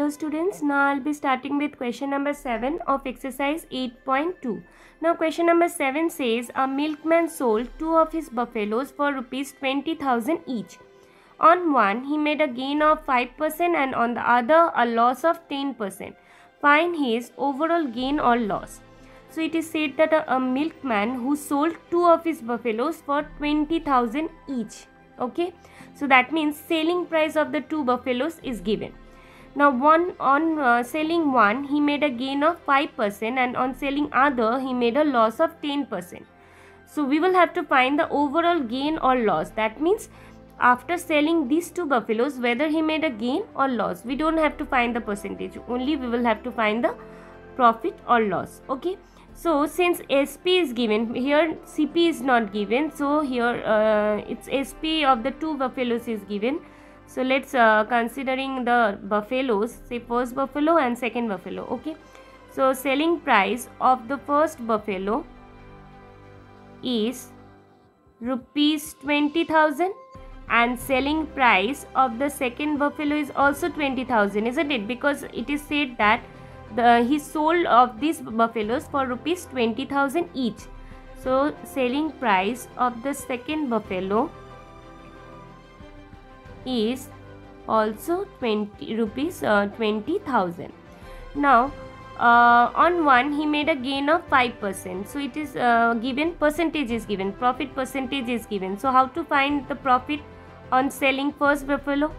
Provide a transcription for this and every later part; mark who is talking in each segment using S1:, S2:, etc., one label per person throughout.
S1: Hello students, now I'll be starting with question number 7 of exercise 8.2. Now question number 7 says a milkman sold 2 of his buffaloes for rupees 20,000 each. On one he made a gain of 5% and on the other a loss of 10%. Find his overall gain or loss. So it is said that a milkman who sold 2 of his buffaloes for 20,000 each. Okay, so that means selling price of the 2 buffaloes is given. Now on selling one he made a gain of 5% and on selling other he made a loss of 10%. So we will have to find the overall gain or loss. That means after selling these 2 buffaloes, whether he made a gain or loss, we don't have to find the percentage, only we will have to find the profit or loss. Okay, so since SP is given, here CP is not given, so here it's SP of the 2 buffaloes is given. So let's considering the buffaloes, say first buffalo and second buffalo. Okay, so selling price of the first buffalo is rupees 20,000 and selling price of the second buffalo is also 20,000, isn't it? Because it is said that he sold of these buffaloes for rupees 20,000 each. So selling price of the second buffalo is also rupees 20,000. Now on one he made a gain of 5%. So it is given, percentage is given, profit percentage is given. So how to find the profit on selling first buffalo?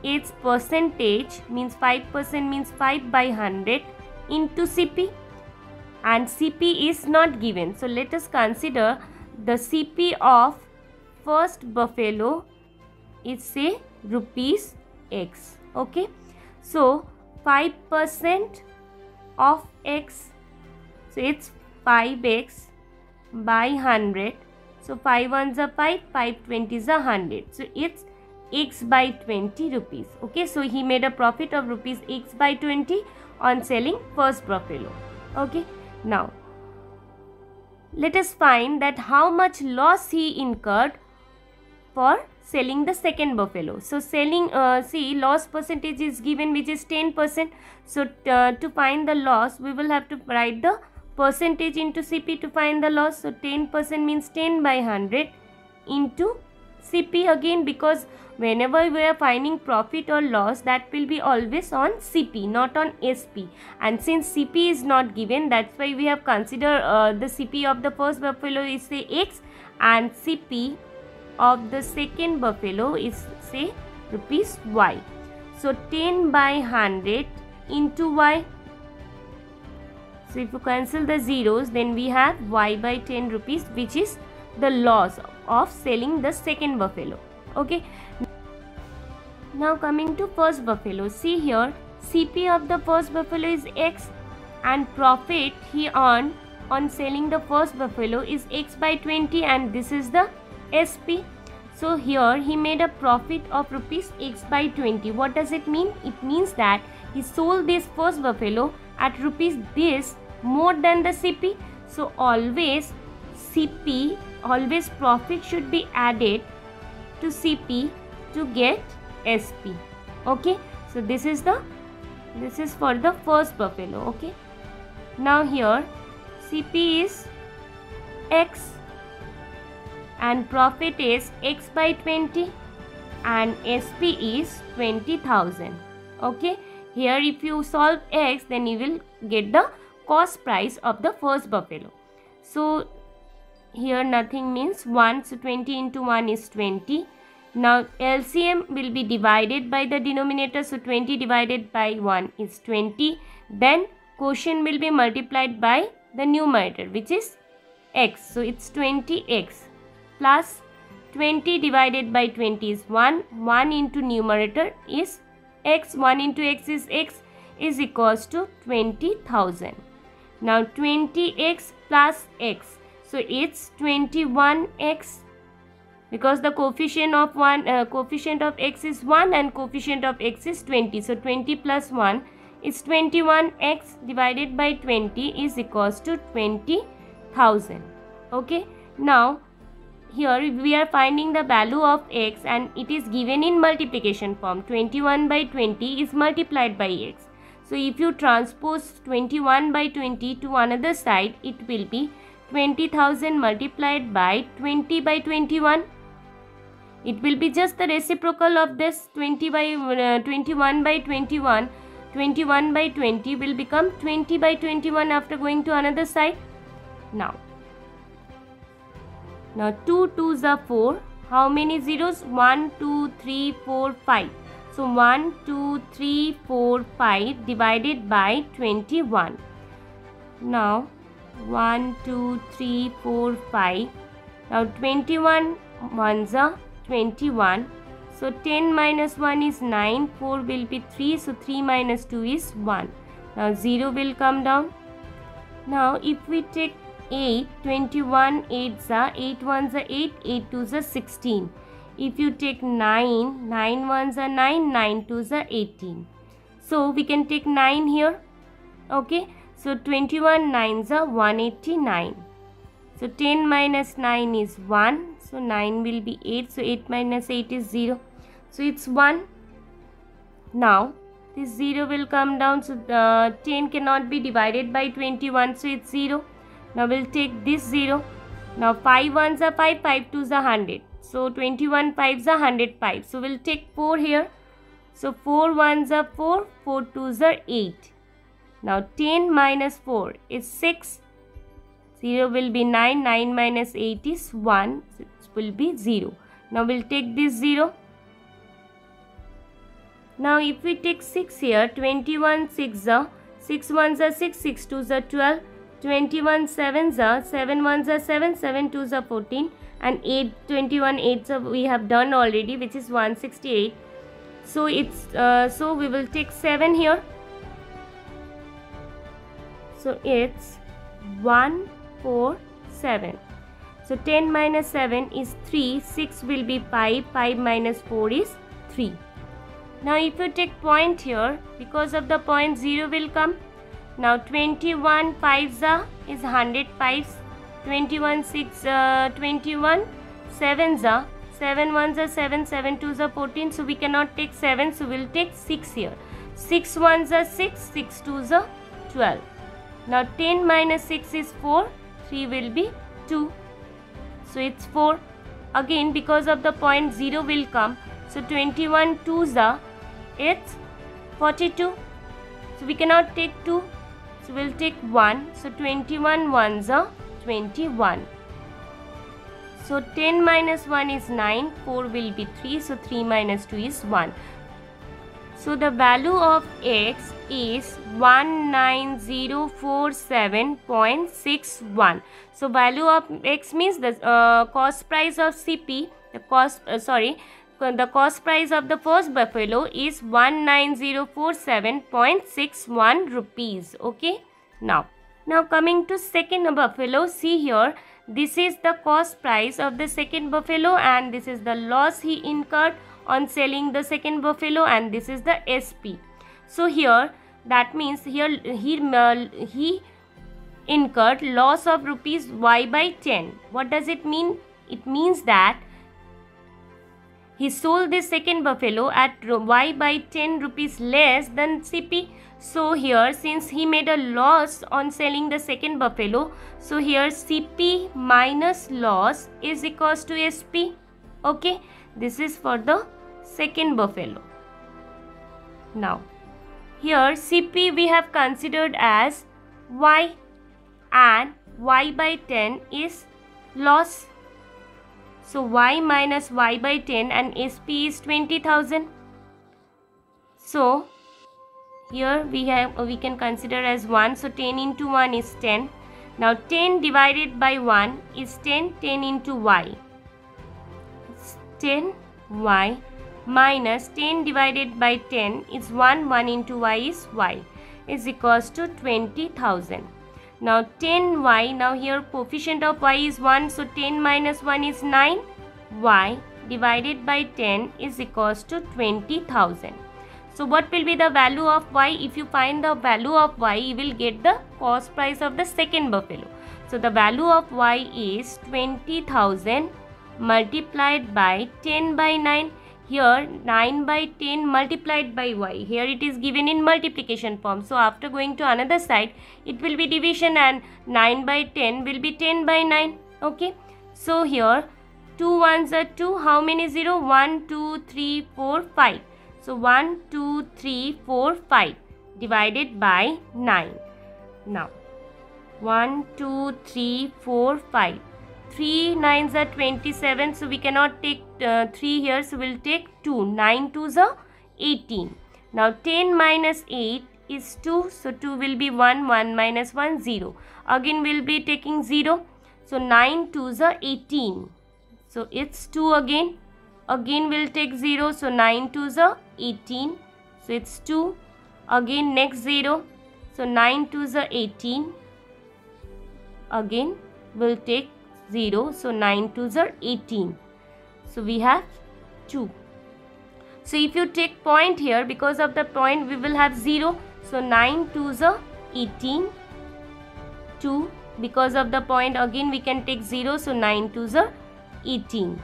S1: Its percentage means 5% means 5 by 100 into CP, and CP is not given. So let us consider the CP of first buffalo is say rupees X. Okay, so 5% of X, so it's 5X by 100. So 5 ones are 5, 5 20s are 100. So it's X by 20 rupees. Okay, so he made a profit of rupees X by 20 on selling first buffalo. Okay, now let us find that how much loss he incurred for selling the second buffalo. So selling, see, loss percentage is given, which is 10%. So to find the loss, we will have to write the percentage into CP to find the loss. So 10% means 10 by 100 into CP again, because whenever we are finding profit or loss, that will be always on CP, not on SP. And since CP is not given, that's why we have considered the CP of the first buffalo is say X and CP of the second buffalo is say rupees Y. So 10 by 100 into Y. So if you cancel the zeros, then we have Y by 10 rupees, which is the loss of selling the second buffalo. Okay, now coming to first buffalo, see here CP of the first buffalo is X and profit he earned on selling the first buffalo is X by 20, and this is the SP. So here he made a profit of rupees X by 20. What does it mean? It means that he sold this first buffalo at rupees this more than the CP. So always CP, always profit should be added to CP to get SP. Okay, so this is for the first buffalo. Okay, now here CP is X and profit is X by 20 and SP is 20,000. Okay, here if you solve X, then you will get the cost price of the first buffalo. So here nothing means 1, so 20 into 1 is 20. Now LCM will be divided by the denominator, so 20 divided by 1 is 20. Then quotient will be multiplied by the numerator, which is X, so it's 20X plus 20 divided by 20 is 1. 1 into numerator is X, 1 into X is equals to 20,000. Now 20X plus X, so it's 21X, because the coefficient of X is 1 and coefficient of X is 20. So 20 plus 1 is 21X divided by 20 is equals to 20,000. Okay, now here we are finding the value of x and it is given in multiplication form. 21 by 20 is multiplied by x. So if you transpose 21 by 20 to another side, it will be 20,000 multiplied by 20 by 21. It will be just the reciprocal of this 20 by 21 by 21. 21 by 20 will become 20 by 21 after going to another side. Now 2 2s are 4. How many zeros? 1, 2, 3, 4, 5. So 1, 2, 3, 4, 5 divided by 21. Now 1, 2, 3, 4, 5. Now 21 ones are 21. So 10 minus 1 is 9. 4 will be 3. So 3 minus 2 is 1. Now 0 will come down. Now if we take 8, 21 8s are 8 1s are 8, 8 2s are 16. If you take 9, 9 1s are 9, 9 2s are 18. So we can take 9 here. Okay. So 21 9s are 189. So 10 minus 9 is 1. So 9 will be 8. So 8 minus 8 is 0. So it's 1. Now this 0 will come down. So 10 cannot be divided by 21. So it's 0. Now we'll take this 0. Now 5 1s are 5, 5 2s are 100. So 21 5s are 105. So we'll take 4 here. So 4 1s are 4, 4 2s are 8. Now 10 minus 4 is 6. 0 will be 9, 9 minus 8 is 1. So it will be 0. Now we'll take this 0. Now if we take 6 here, 21 6 are 6 1s are 6, 6 2s are 12. 21 7s are 7 1s are 7, 7 2s are 14, and 21 8s are we have done already, which is 168. So it's so we will take 7 here. So it's 1 4 7. So 10 minus 7 is 3. 6 will be 5. 5 minus 4 is 3. Now if you take point here, because of the point 0 will come. Now 21 5s are is 100 5s. 21 6 21 7s are 7 1s are 7, 7 2s are 14. So we cannot take 7. So we'll take 6 here. 6 1s are 6, 6 2s are 12. Now 10 minus 6 is 4. 3 will be 2. So it's 4. Again because of the point 0 will come. So 21 2s are it's 42. So we cannot take 2. So we'll take 1. So 21 1s are 21. So 10 minus 1 is 9. 4 will be 3. So 3 minus 2 is 1. So the value of x is 19047.61. So value of x means the cost price of CP. The cost price of the first buffalo is 19047.61 rupees. Okay. Now coming to second buffalo, see here, this is the cost price of the second buffalo and this is the loss he incurred on selling the second buffalo, and this is the SP. So here that means here he incurred loss of rupees y by 10. What does it mean? It means that he sold this second buffalo at y by 10 rupees less than CP. So here since he made a loss on selling the second buffalo, so here CP minus loss is equals to SP. Okay, this is for the second buffalo. Now here CP we have considered as y and y by 10 is loss. So y minus y by 10 and SP is 20,000. So here we can consider as 1. So 10 into 1 is 10. Now 10 divided by 1 is 10. 10 into y. It's 10 y minus 10 divided by 10 is 1. 1 into y is y is equals to 20,000. Now 10y, now here coefficient of y is 1, so 10 minus 1 is 9. Y divided by 10 is equals to 20,000. So what will be the value of y? If you find the value of y, you will get the cost price of the second buffalo. So the value of y is 20,000 multiplied by 10 by 9. Here 9 by 10 multiplied by y. Here it is given in multiplication form. So after going to another side, it will be division, and 9 by 10 will be 10 by 9. Okay. So here 2 ones are 2. How many 0? 1, 2, 3, 4, 5. So 1, 2, 3, 4, 5 divided by 9. Now 1, 2, 3, 4, 5. 3 9s are 27, so we cannot take 3 here, so we'll take 2. 9 2s are 18. Now 10 minus 8 is 2, so 2 will be 1, 1 minus 1, 0. Again we'll be taking 0, so 9 2s are 18. So it's 2 again. Again we'll take 0, so 9 2s are 18. So it's 2. Again next 0, so 9 2s are 18. Again we'll take 0, so 9 2s are 18. So we have 2. So if you take point here, because of the point we will have 0. So 9 2s are 18. 2. Because of the point again we can take 0. So 9 2s are 18.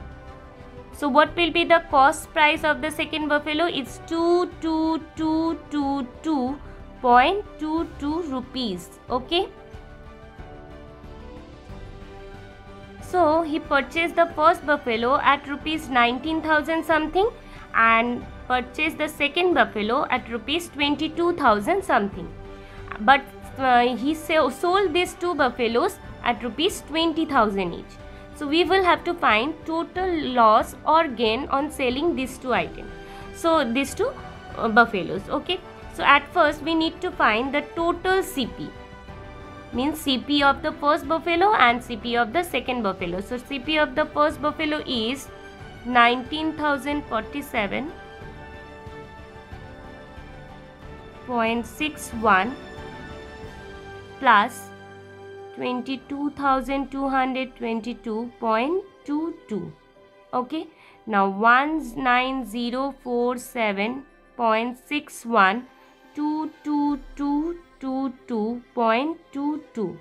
S1: So what will be the cost price of the second buffalo? It's 22222.22 rupees. Okay. So he purchased the first buffalo at rupees 19,000 something and purchased the second buffalo at rupees 22,000 something. But he sold these two buffaloes at rupees 20,000 each. So we will have to find total loss or gain on selling these two items. So these two buffaloes. Okay. So at first we need to find the total CP. Means CP of the first buffalo and CP of the second buffalo. So CP of the first buffalo is 19,047.61 plus 22,222.22. Okay. Now 19,047.61 222.22.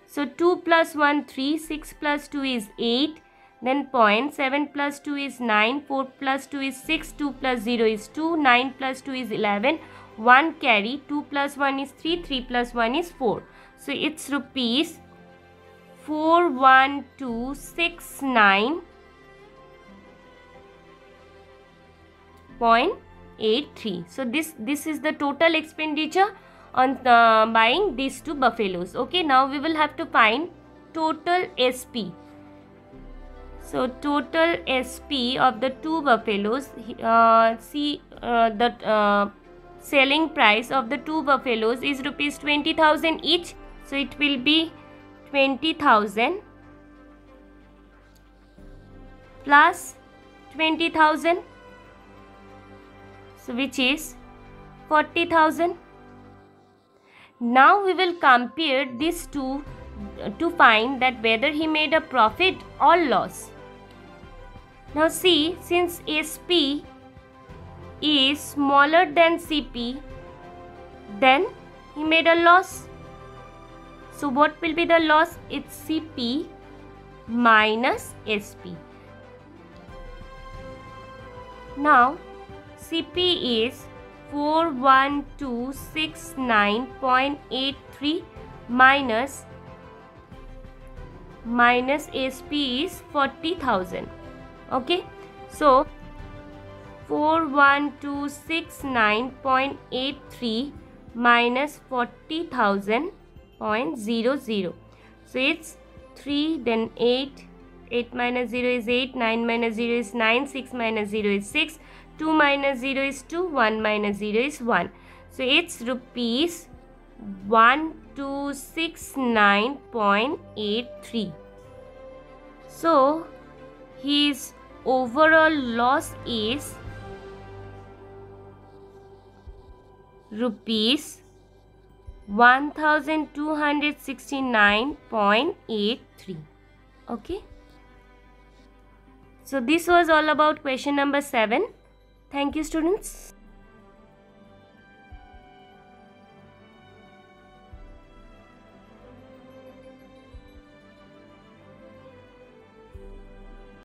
S1: So 2 plus 1 3, 6 plus 2 is 8, then 7 plus 2 is 9, 4 plus 2 is 6, 2 plus 0 is 2, 9 plus 2 is 11, 1 carry, 2 plus 1 is 3, 3 plus 1 is 4. So it's rupees 41269.83. So this is the total expenditure on buying these two buffaloes. Okay, now we will have to find total SP. So total SP of the two buffaloes, the selling price of the two buffaloes is rupees 20,000 each. So it will be 20,000 plus 20,000, so which is 40,000. Now we will compare these two to find that whether he made a profit or loss. Now see, since SP is smaller than CP, then he made a loss. So what will be the loss? It's CP minus SP. Now CP is 41269.83 minus SP is 40,000. Okay, so 41269.83 minus 40,000.00. So it's 3, then 8. 8 minus 0 is 8. 9 minus 0 is 9. 6 minus 0 is 6. 2 minus 0 is 2. 1 minus 0 is 1. So it's rupees 1269.83. So his overall loss is rupees 1269.83. Okay. So this was all about question number 7. Thank you, students.